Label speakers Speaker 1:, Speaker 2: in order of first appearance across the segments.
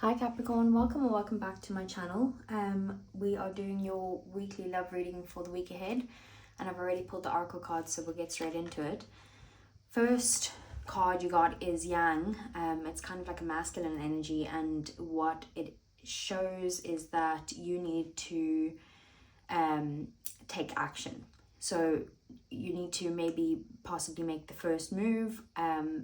Speaker 1: Hi Capricorn, welcome or welcome back to my channel. We are doing your weekly love reading for the week ahead, and I've already pulled the oracle cards, so we'll get straight into it. First card you got is Yang. It's kind of like a masculine energy, and what it shows is that you need to take action. So you need to maybe possibly make the first move,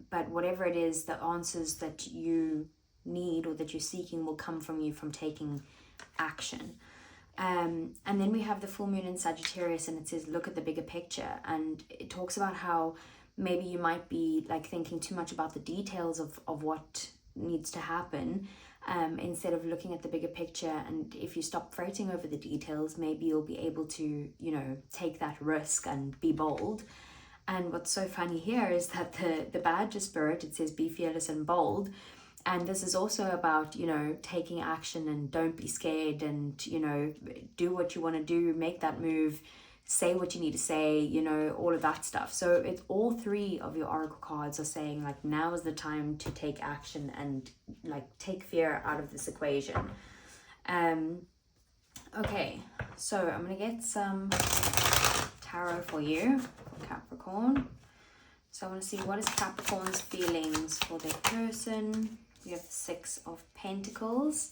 Speaker 1: but whatever it is, the answers that you need or that you're seeking will come from you from taking action. And then we have the full moon in Sagittarius, and it says look at the bigger picture, and it talks about how maybe you might be like thinking too much about the details of what needs to happen, instead of looking at the bigger picture. And if you stop fretting over the details, maybe you'll be able to, take that risk and be bold. And what's so funny here is that the Badger spirit, it says be fearless and bold. And this is also about, taking action, and don't be scared, and, do what you want to do, make that move, say what you need to say, all of that stuff. So it's all three of your oracle cards are saying like now is the time to take action and like take fear out of this equation. Okay, so I'm going to get some tarot for you, Capricorn. So I want to see what is Capricorn's feelings for their person. We have the Six of Pentacles,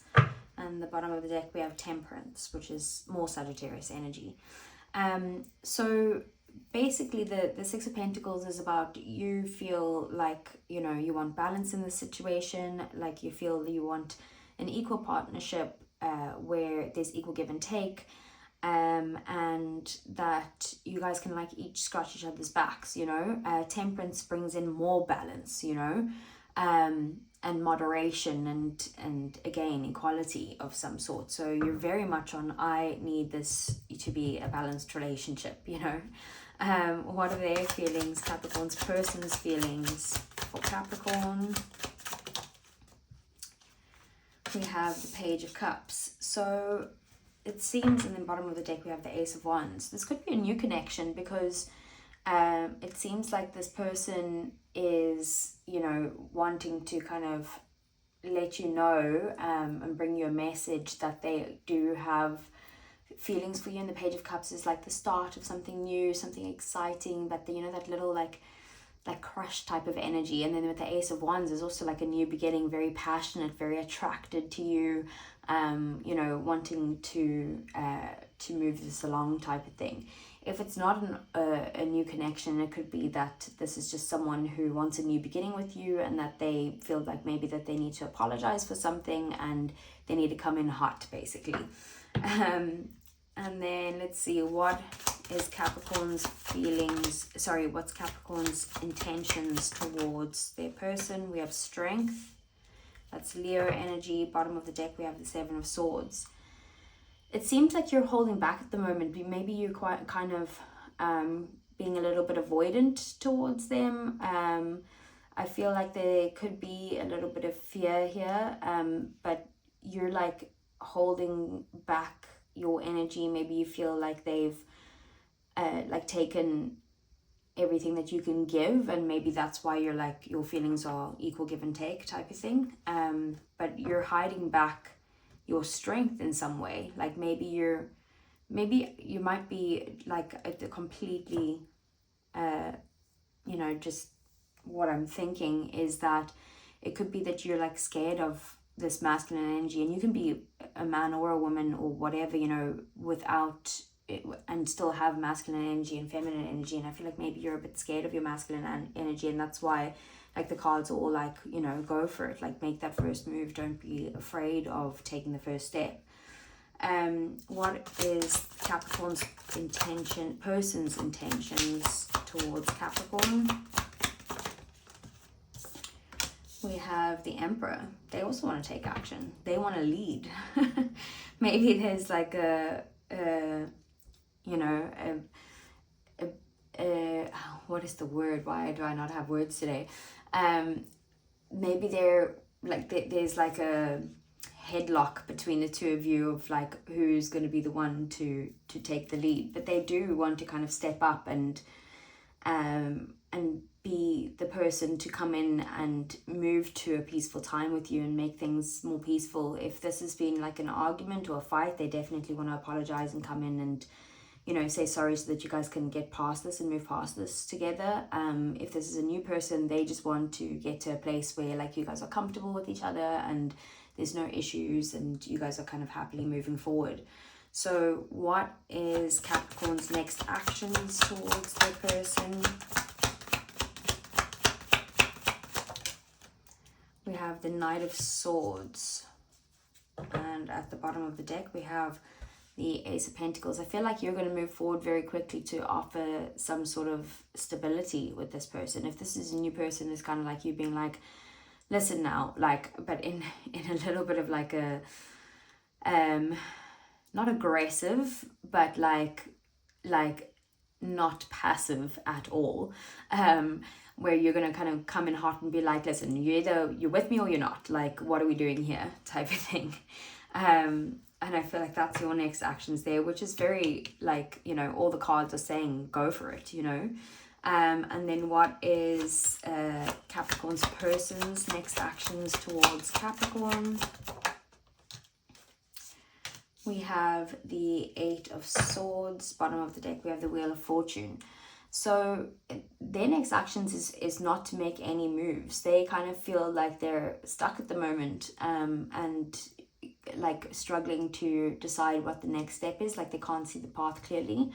Speaker 1: and the bottom of the deck we have Temperance, which is more Sagittarius energy. So basically the Six of Pentacles is about you feel like, you want balance in the situation, like you feel you want an equal partnership where there's equal give and take, and that you guys can like each scratch each other's backs, Temperance brings in more balance, and moderation and again equality of some sort. So you're very much on I need this to be a balanced relationship. What are their feelings, Capricorn's person's feelings for Capricorn? We have the Page of Cups. So it seems in the bottom of the deck we have the Ace of Wands. This could be a new connection because it seems like this person is, wanting to kind of let you know and bring you a message that they do have feelings for you. And the Page of Cups is like the start of something new, something exciting, but that little like crush type of energy. And then with the Ace of Wands is also like a new beginning, very passionate, very attracted to you, wanting to move this along type of thing. If it's not a new connection, it could be that this is just someone who wants a new beginning with you, and that they feel like maybe that they need to apologize for something and they need to come in hot, basically. And then let's see, what is Capricorn's feelings, what's Capricorn's intentions towards their person? We have Strength, that's Leo energy. Bottom of the deck we have the Seven of Swords. It seems like you're holding back at the moment. Maybe you're quite kind of being a little bit avoidant towards them. I feel like there could be a little bit of fear here, but you're like holding back your energy. Maybe you feel like they've like taken everything that you can give, and maybe that's why you're like your feelings are equal give and take type of thing. But you're hiding back your strength in some way. Like maybe you might be like a completely just what I'm thinking is that it could be that you're like scared of this masculine energy, and you can be a man or a woman or whatever, without it, and still have masculine energy and feminine energy. And I feel like maybe you're a bit scared of your masculine energy, and that's why like the cards are all like, go for it, like make that first move, don't be afraid of taking the first step. What is Capricorn's person's intentions towards Capricorn? We have the Emperor. They also want to take action. They want to lead. Maybe there's like what is the word? Why do I not have words today? Maybe they're like there's like a headlock between the two of you of like who's going to be the one to take the lead, but they do want to kind of step up and be the person to come in and move to a peaceful time with you and make things more peaceful. If this has been like an argument or a fight, they definitely want to apologize and come in and, you know, say sorry so that you guys can get past this and move past this together. If this is a new person, they just want to get to a place where like you guys are comfortable with each other and there's no issues and you guys are kind of happily moving forward. So what is Capricorn's next actions towards their person? We have the Knight of Swords, and at the bottom of the deck we have the Ace of Pentacles. I feel like you're going to move forward very quickly to offer some sort of stability with this person. If this is a new person, it's kind of like you being like, listen now, like, but in a little bit of like a not aggressive, but like not passive at all, where you're gonna kind of come in hot and be like, listen, you're with me or you're not, like, what are we doing here, type of thing. And I feel like that's your next actions there, which is very like, you know, all the cards are saying go for it, you know. And then what is Capricorn's person's next actions towards Capricorn? We have the Eight of Swords. Bottom of the deck we have the Wheel of Fortune. So their next actions is not to make any moves. They kind of feel like they're stuck at the moment, and like struggling to decide what the next step is. Like they can't see the path clearly.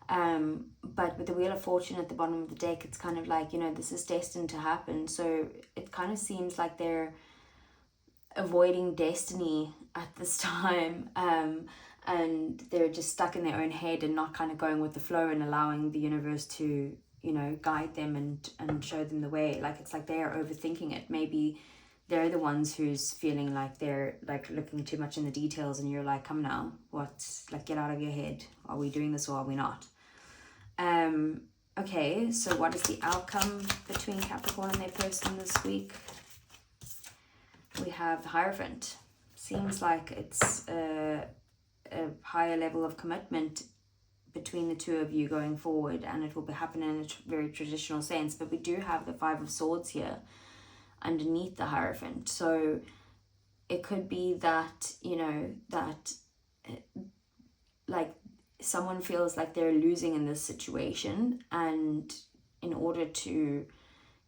Speaker 1: But with the Wheel of Fortune at the bottom of the deck, it's kind of like, you know, this is destined to happen. So it kind of seems like they're avoiding destiny at this time, and they're just stuck in their own head and not kind of going with the flow and allowing the universe to, you know, guide them and show them the way. Like it's like they're overthinking it. Maybe they're the ones who's feeling like they're like looking too much in the details, and you're like, come now, what's like, get out of your head, are we doing this or are we not? Okay, so what is the outcome between Capricorn and their person this week? We have the Hierophant. Seems like it's a higher level of commitment between the two of you going forward, and it will be happening in a very traditional sense. But we do have the Five of Swords here underneath the Hierophant. So it could be that, you know, that like someone feels like they're losing in this situation, and in order to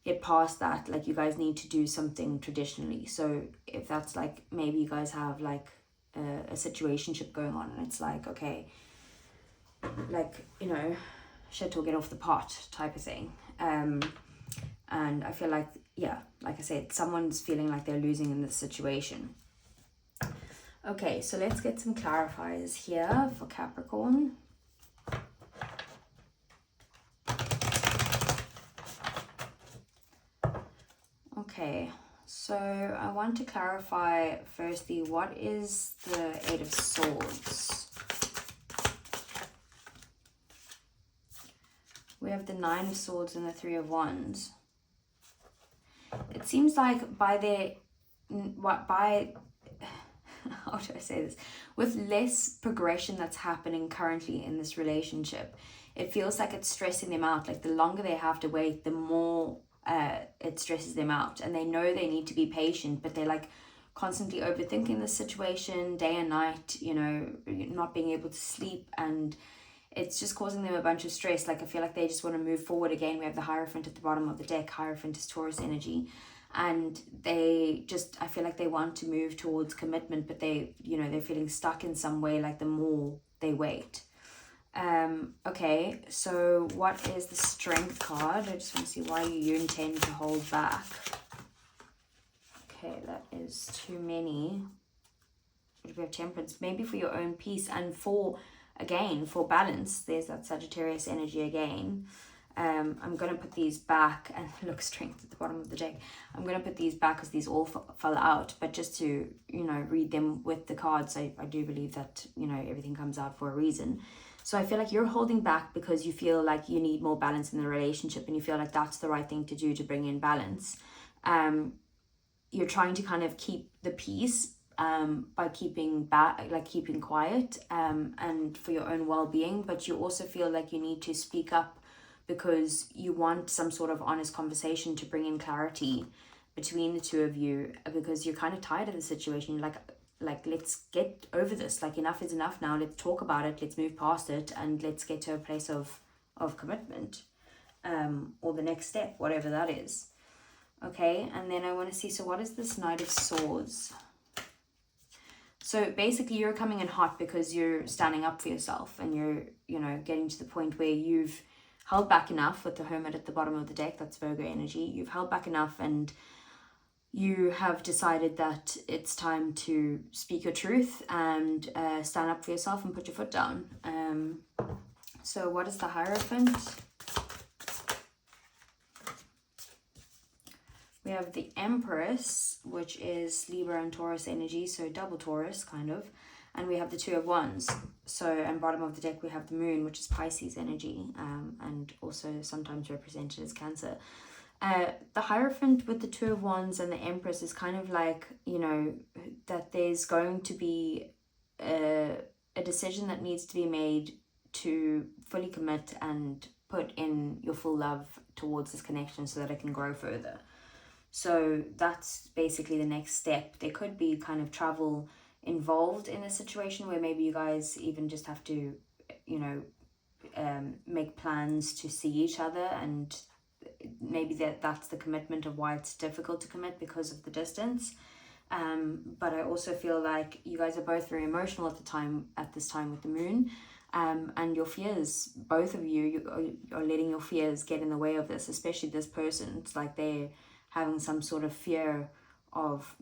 Speaker 1: get past that, like you guys need to do something traditionally. So if that's like, maybe you guys have like a situationship going on, and it's like, okay, like, you know, shit will get off the pot type of thing. And I feel like, yeah, like I said, someone's feeling like they're losing in this situation. Okay, so let's get some clarifiers here for Capricorn. Okay, so I want to clarify firstly, what is the Eight of Swords? We have the Nine of Swords and the Three of Wands. It seems like how do I say this? With less progression that's happening currently in this relationship, it feels like it's stressing them out. Like the longer they have to wait, the more it stresses them out, and they know they need to be patient, but they're like constantly overthinking the situation day and night, you know, not being able to sleep, and it's just causing them a bunch of stress. Like I feel like they just want to move forward again. We have the Hierophant at the bottom of the deck. Hierophant is Taurus energy, and they just, I feel like they want to move towards commitment, but they, you know, they're feeling stuck in some way, like the more they wait. Okay, so what is the Strength card? I just want to see why you intend to hold back. Okay, that is too many. We have Temperance, maybe for your own peace and for, again, for balance. There's that Sagittarius energy again. I'm going to put these back, and look, Strength at the bottom of the deck. I'm going to put these back because these all fell out, but just to, you know, read them with the cards, I do believe that, you know, everything comes out for a reason. So I feel like you're holding back because you feel like you need more balance in the relationship, and you feel like that's the right thing to do to bring in balance. You're trying to kind of keep the peace by keeping keeping quiet, and for your own well-being, but you also feel like you need to speak up because you want some sort of honest conversation to bring in clarity between the two of you, because you're kind of tired of the situation. You're like, let's get over this. Like, enough is enough now. Let's talk about it. Let's move past it, and let's get to a place of commitment, or the next step, whatever that is. Okay, and then I want to see, so what is this Knight of Swords? So basically you're coming in hot because you're standing up for yourself, and you're, you know, getting to the point where you've held back enough with the Hermit at the bottom of the deck. That's Virgo energy. You've held back enough, and you have decided that it's time to speak your truth and stand up for yourself and put your foot down. So what is the Hierophant? We have the Empress, which is Libra and Taurus energy, so double Taurus kind of. And we have the Two of Wands. So, and bottom of the deck we have the Moon, which is Pisces energy, and also sometimes represented as Cancer. The Hierophant with the Two of Wands and the Empress is kind of like, you know, that there's going to be a decision that needs to be made to fully commit and put in your full love towards this connection so that it can grow further. So that's basically the next step. There could be kind of travel involved in a situation where maybe you guys even just have to, you know, make plans to see each other, and maybe that's the commitment of why it's difficult to commit, because of the distance. But I also feel like you guys are both very emotional at this time with the Moon, and your fears, both of you are letting your fears get in the way of this, especially this person. It's like they're having some sort of fear of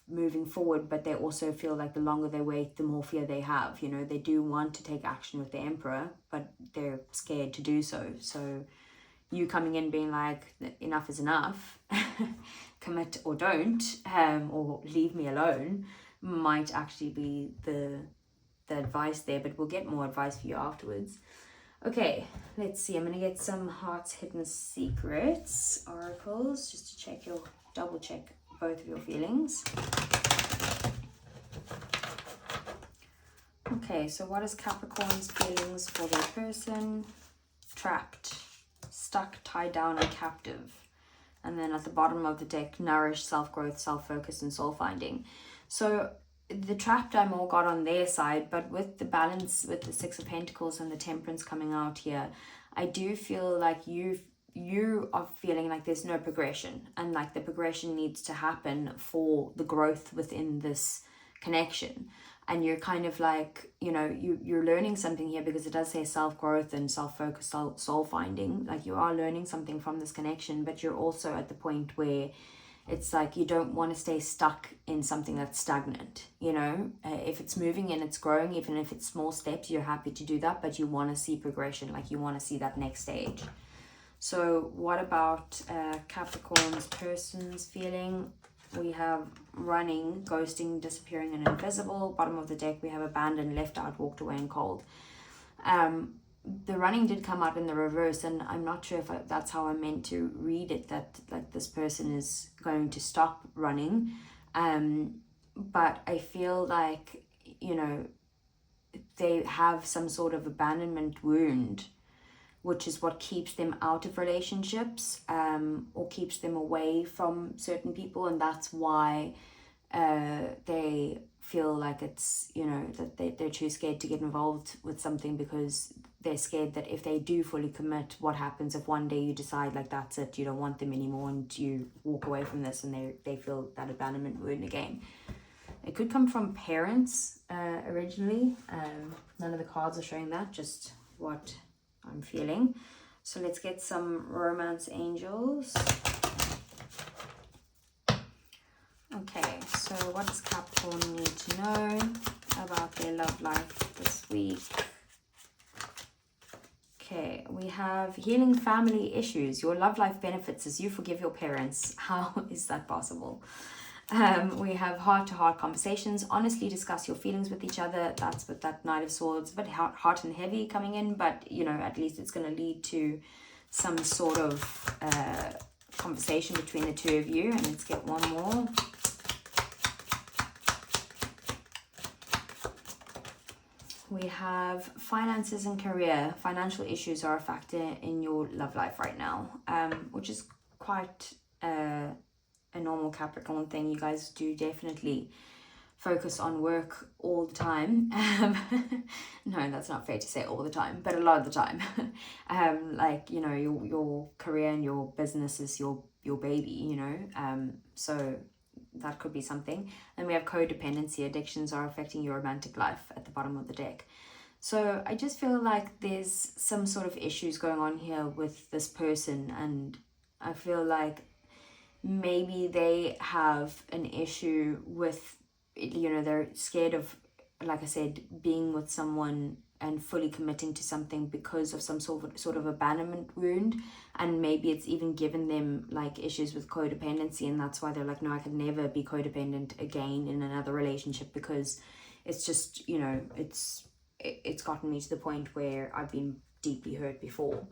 Speaker 1: moving forward, but they also feel like the longer they wait, the more fear they have. You know, they do want to take action with the Emperor, but they're scared to do so. So you coming in being like, enough is enough, commit or don't, or leave me alone, might actually be the advice there, but we'll get more advice for you afterwards. Okay, let's see. I'm going to get some Heart's Hidden Secrets oracles just to double check both of your feelings. Okay, so what is Capricorn's feelings for their person? Trapped, stuck, tied down, and captive. And then at the bottom of the deck, nourished, self-growth, self-focus, and soul-finding. So the trapped I more got on their side, but with the balance with the Six of Pentacles and the Temperance coming out here, I do feel like you are feeling like there's no progression, and like the progression needs to happen for the growth within this connection. And you're kind of like, you know, you're learning something here, because it does say self-growth and self-focus, soul-finding. Like, you are learning something from this connection, but you're also at the point where it's like you don't want to stay stuck in something that's stagnant. You know, if it's moving and it's growing, even if it's small steps, you're happy to do that, but you want to see progression. Like, you want to see that next stage. So what about Capricorn's person's feeling? We have running, ghosting, disappearing, and invisible. Bottom of the deck we have abandoned, left out, walked away, and cold. The running did come out in the reverse, and I'm not sure if that's how I meant to read it, that like this person is going to stop running. But I feel like, you know, they have some sort of abandonment wound, which is what keeps them out of relationships, or keeps them away from certain people. And that's why they feel like it's, you know, that they're too scared to get involved with something, because they're scared that if they do fully commit, what happens if one day you decide like that's it, you don't want them anymore, and you walk away from this, and they feel that abandonment wound again. It could come from parents originally. None of the cards are showing that, just what I'm feeling. So let's get some romance angels. Okay, so what does Capricorn need to know about their love life this week? Okay, we have healing family issues. Your love life benefits as you forgive your parents. How is that possible? We have heart-to-heart conversations. Honestly discuss your feelings with each other. That's with that Knight of Swords, a bit hot and heavy coming in, but you know, at least it's going to lead to some sort of conversation between the two of you. And let's get one more. we have finances and career. Financial issues are a factor in your love life right now, which is quite a normal Capricorn thing. You guys do definitely focus on work all the time. No, that's not fair to say all the time, but a lot of the time. Like, you know, your career and your business is your baby, you know. So that could be something. And we have codependency. Addictions are affecting your romantic life at the bottom of the deck. So I just feel like there's some sort of issues going on here with this person, and I feel like maybe they have an issue with, you know, they're scared of, like I said, being with someone and fully committing to something because of some sort of abandonment wound, and maybe it's even given them like issues with codependency, and that's why they're like, no, I could never be codependent again in another relationship, because it's just, you know, it's gotten me to the point where I've been deeply hurt before.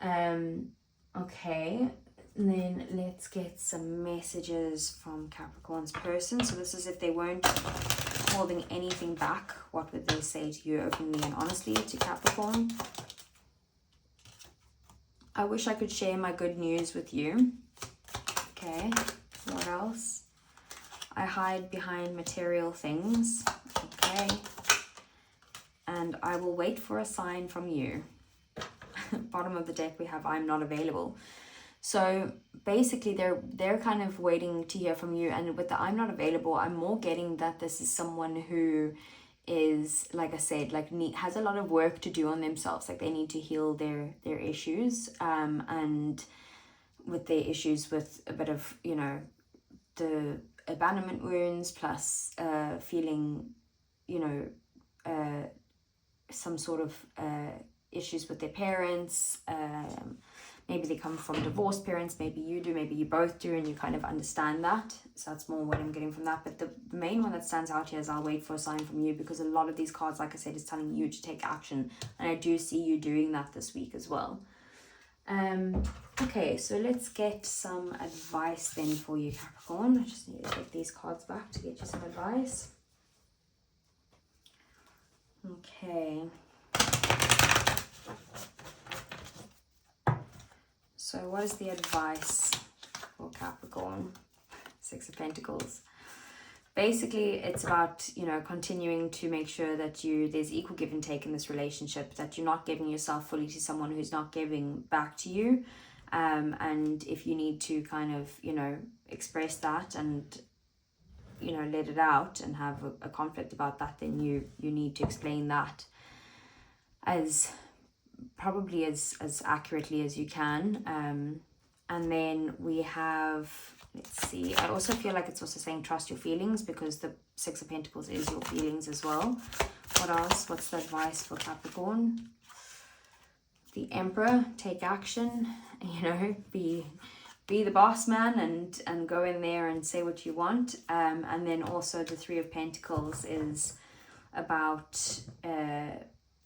Speaker 1: Okay, and then let's get some messages from Capricorn's person. So this is if they weren't holding anything back, what would they say to you openly and honestly to Capricorn? I wish I could share my good news with you. Okay, what else? I hide behind material things. Okay. And I will wait for a sign from you. Bottom of the deck we have I'm not available. So basically they're kind of waiting to hear from you, and with the I'm not available, I'm more getting that this is someone who is, like I said, like has a lot of work to do on themselves. Like they need to heal their issues, and with their issues with a bit of, you know, the abandonment wounds plus feeling, you know, some sort of issues with their parents. Maybe they come from divorced parents, maybe you do, maybe you both do, and you kind of understand that. So that's more what I'm getting from that. But the main one that stands out here is I'll wait for a sign from you, because a lot of these cards, like I said, is telling you to take action, and I do see you doing that this week as well. Okay, so let's get some advice then for you, Capricorn. I just need to take these cards back to get you some advice. Okay. So what is the advice for Capricorn? Six of Pentacles. Basically, it's about, you know, continuing to make sure that there's equal give and take in this relationship, that you're not giving yourself fully to someone who's not giving back to you. And if you need to kind of, you know, express that and, you know, let it out and have a conflict about that, then you need to explain that as probably as accurately as you can. And then we have, let's see, I also feel like it's also saying trust your feelings, because the Six of Pentacles is your feelings as well. What else? What's the advice for Capricorn? The Emperor, take action, you know, be the boss man and go in there and say what you want. And then also the Three of Pentacles is about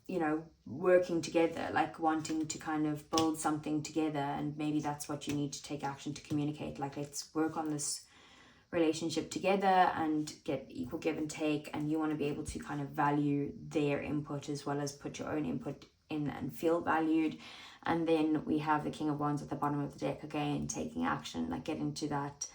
Speaker 1: you know, working together, like wanting to kind of build something together, and maybe that's what you need to take action to communicate. Like, let's work on this relationship together and get equal give and take, and you want to be able to kind of value their input as well as put your own input in and feel valued. And then we have the King of Wands at the bottom of the deck, again taking action, like get into that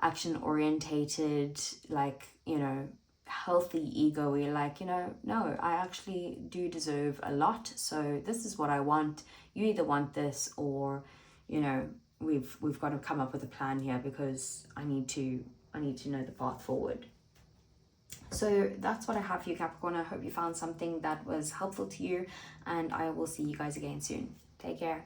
Speaker 1: action orientated, like, you know, healthy ego where you're like, you know, no, I actually do deserve a lot, so this is what I want. You either want this, or, you know, we've got to come up with a plan here, because I need to know the path forward. So that's what I have for you, Capricorn. I hope you found something that was helpful to you, and I will see you guys again soon. Take care.